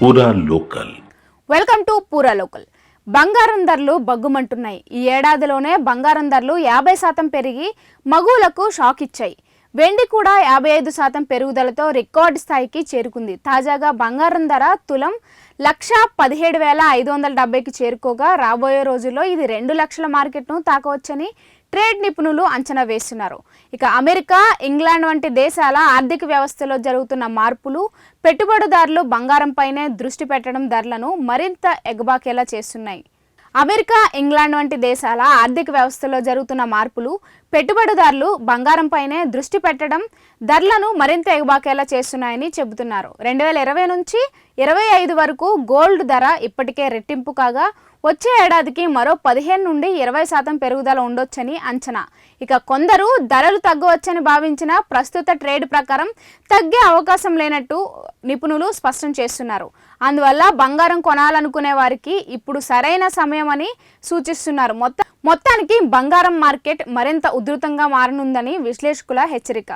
పూరా local. Welcome to పూరా local. బంగారం ధరలు బగ్గుమంటున్నాయి. ఈ ఏడాదిలోనే బంగారం ధరలు 50% పెరిగి మగువులకు షాక్ ఇచ్చాయి. వెండి కూడా 55% పెరుగుదలతో రికార్డు స్థాయికి చేరుకుంది. తాజాగా బంగారం ధర తులం 1,17,570కి చేరుకోగా రాబోయే రోజుల్లో ఇది 2 లక్షల మార్కెట్ను తాకవచ్చని ట్రేడ్ నిపుణులు అంచనా వేస్తున్నారు. ఇక అమెరికా, ఇంగ్లాండ్ వంటి దేశాల ఆర్థిక వ్యవస్థలో జరుగుతున్న మార్పులు పెట్టుబడిదారులు బంగారంపైనే దృష్టి పెట్టడం ధరలను మరింత ఎగబాకేలా చేస్తున్నాయి. అమెరికా, ఇంగ్లాండ్ వంటి దేశాల ఆర్థిక వ్యవస్థలో జరుగుతున్న మార్పులు పెట్టుబడిదారులు బంగారంపైనే దృష్టి పెట్టడం ధరలను మరింత ఎగబాకేలా చేస్తున్నాయని చెబుతున్నారు. 2020 నుంచి 25 వరకు గోల్డ్ ధర ఇప్పటికే రెట్టింపు కాగా వచ్చే ఏడాదికి మరో 15 నుండి 20% పెరుగుదల ఉండొచ్చని అంచనా. ఇక కొందరు ధరలు తగ్గవచ్చని భావించిన ప్రస్తుత ట్రేడ్ ప్రకారం తగ్గే అవకాశం లేనట్టు నిపుణులు స్పష్టం చేస్తున్నారు. అందువల్ల బంగారం కొనాలనుకునే వారికి ఇప్పుడు సరైన సమయం అని సూచిస్తున్నారు. మొత్తానికి బంగారం మార్కెట్ మరింత ఉధృతంగా మారనుందని విశ్లేషకుల హెచ్చరిక.